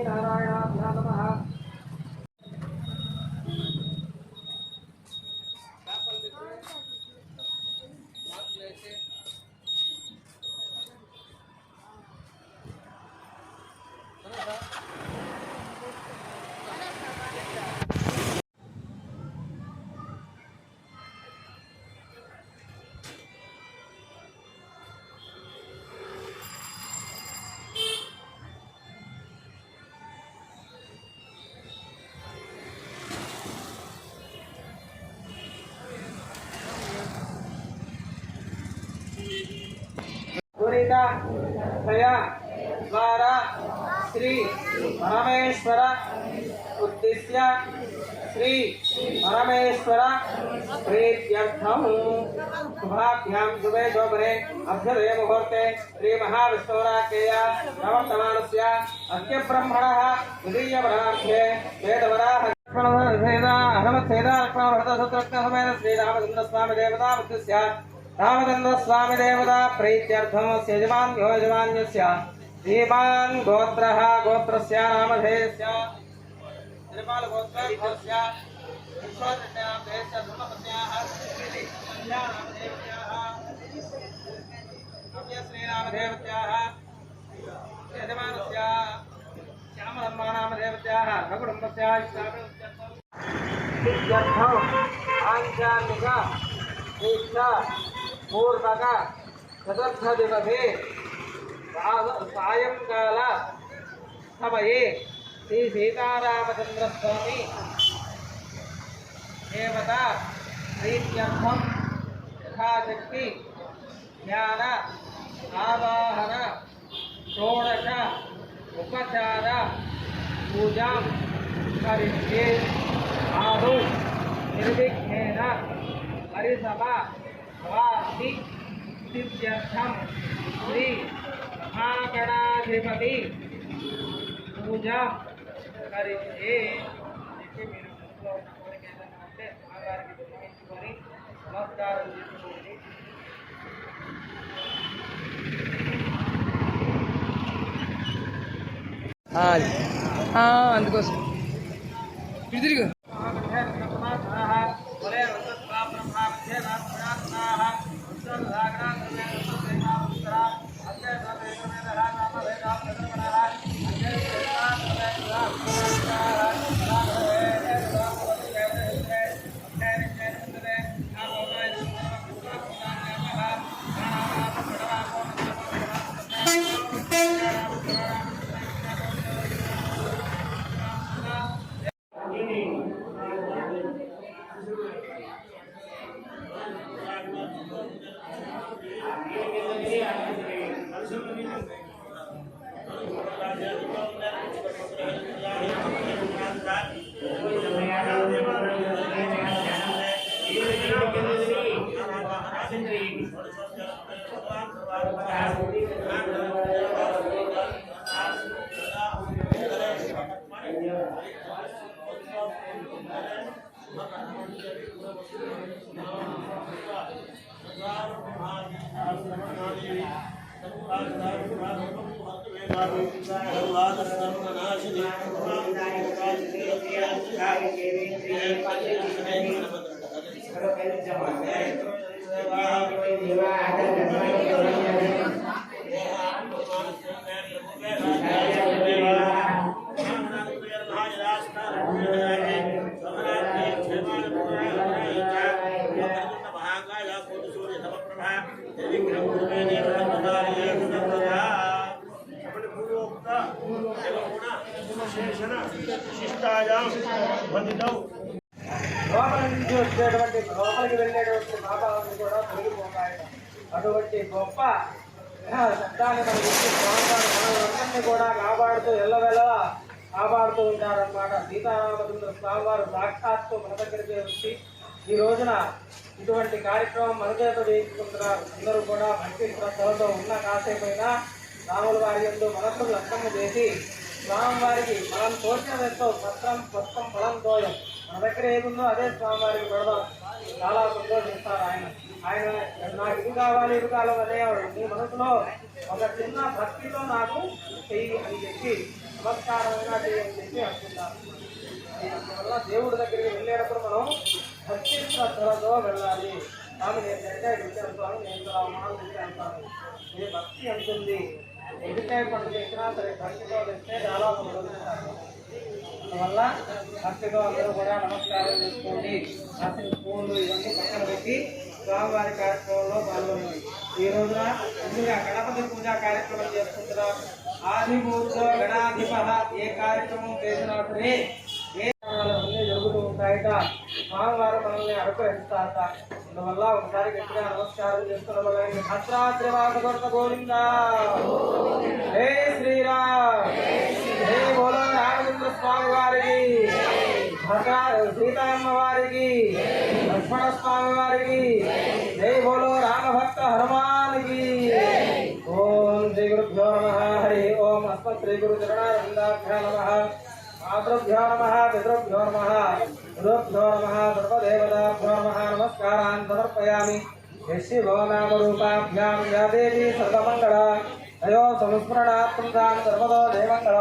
नारायणाभ्यां नमः। पूरिता दया द्वारा श्री परमेश्वर उद्देश्य श्री परमेश्वर प्रीत्यर्थम शुभाभ्यां शुभे शोभने अभ्युदय मुहूर्ते श्री महाविष्णुराज्ञय प्रवर्तमानस्य अद्य ब्रह्मणः द्वितीयवराध्ये वेदवराह श्रीरामचंद्रस्वामी देवता रामचंद्रस्वामी देवता प्रीत्यर्थम यजमान्यो यजमान्यस्य श्रीमान् गोत्रः गोत्रस्य नामधेयस्य श्रीमान् गोत्रस्य विश्वनामधेयस्य धर्मपत्न्याः श्रीनामधेयत्याः यजमानस्य श्यामधर्मानामधेयत्याः रघुकुटुम्बस्य इत्यर्थम् आञ्चालिक दीक्षा पूर्वक चतुर्थदिवसे सायंकाल समये श्री सीतारामचंद्रस्वामी देवता प्रीत्यर्थम यथाशक्ति ज्ञान आवाहन षोडश उपचार पूजा करिष्ये आदौ निर्विघ्नेन परिसमा भवाति सिद्ध्यर्थम श्री महागणाधिपति पूजा करिष्ये नमस्कार అందుకోసం ఇటు తిరిగి లోపలికి వెళ్ళేటువంటి పాపాలను కూడా తొలగిపోతాయి. అటువంటి గొప్ప శబ్దాన్ని మన మనల్ని కూడా కాపాడుతూ ఎల్లవెల్లలా కాపాడుతూ ఉంటారన్నమాట. సీతారామచంద్ర స్వామి వారు సాక్షాత్తు మన దగ్గరికి వచ్చి ఈ రోజున ఇటువంటి కార్యక్రమం మన చేత చేయించుకుంటున్నారు. అందరూ కూడా భక్తి శ్రద్ధలతో ఉన్న కాసేపైనా రాముల వారి యందు మనస్సును లక్ష్యం చేసి స్వామివారికి మనం తోచినంతో పత్రం పుష్పం ఫలం తోయం మన దగ్గర ఏముందో అదే స్వామివారికి పెడదాం. చాలా సంతోషిస్తారు ఆయన. ఆయన నాకు ఇది కావాలి ఇది కావాలి అనేవాడు. నీ మనసులో ఒక చిన్న భక్తితో నాకు చెయ్యి అని చెప్పి నమస్కారంగా చెప్పి అనుకుంటారు. అందువల్ల దేవుడి దగ్గరికి వెళ్ళేటప్పుడు మనం భక్తి శ్రద్ధలతో వెళ్ళాలి. స్వామి నేను టెంకాయ తెచ్చాను, స్వామి నేను ఇలా మాలు తెచ్చాను, స్వామి మీ భక్తి అంటుంది. ఎదుకాయ పండు తెచ్చినా సరే భక్తితో తెస్తే చాలా వదులుతారు. అందువల్ల భక్తితో అందరూ కూడా నమస్కారం చేసుకోండి. అసలు పూలు ఇవన్నీ పక్కన పెట్టి స్వామివారి కార్యక్రమంలో పాల్గొనండి. ఈ రోజున ముందుగా గణపతి పూజా కార్యక్రమం చేసుకుంటున్నాం. ఆదిమూర్తో గణాధిప ఏ కార్యక్రమం చేసినా సరే ఏ అన్నీ జరుగుతూ ఉంటాయట. స్వామివారు మనల్ని అనుగ్రహిస్తారట. అందువల్ల ఒకసారి గట్టిగా నమస్కారం చేస్తున్న భద్రాద్రివాస గోవింద. హే శ్రీరామ్, హే బోలో రామచంద్ర స్వామి వారికి, సీతమ్మ వారికి, లక్ష్మణ స్వామి వారికి, జై బోలో రామభక్త హనుమానికి. ఓం శ్రీ గురుభ్యో నమః. హరి ఓం అస్మత్ శ్రీ గురు చరణారవిందాభ్యో నమః. మాతృభ్యో నమః, పితృభ్యో నమః, గురుభ్యో నమః, సర్వదేవతాభ్యో నమః. నమస్కారాన్ సమర్పయామి. శివో నామ రూపాభ్యాం యా దేవీ సర్వమంగళ అయో సంస్మరణాత్మకాన్ సర్వదో దేవంగళ.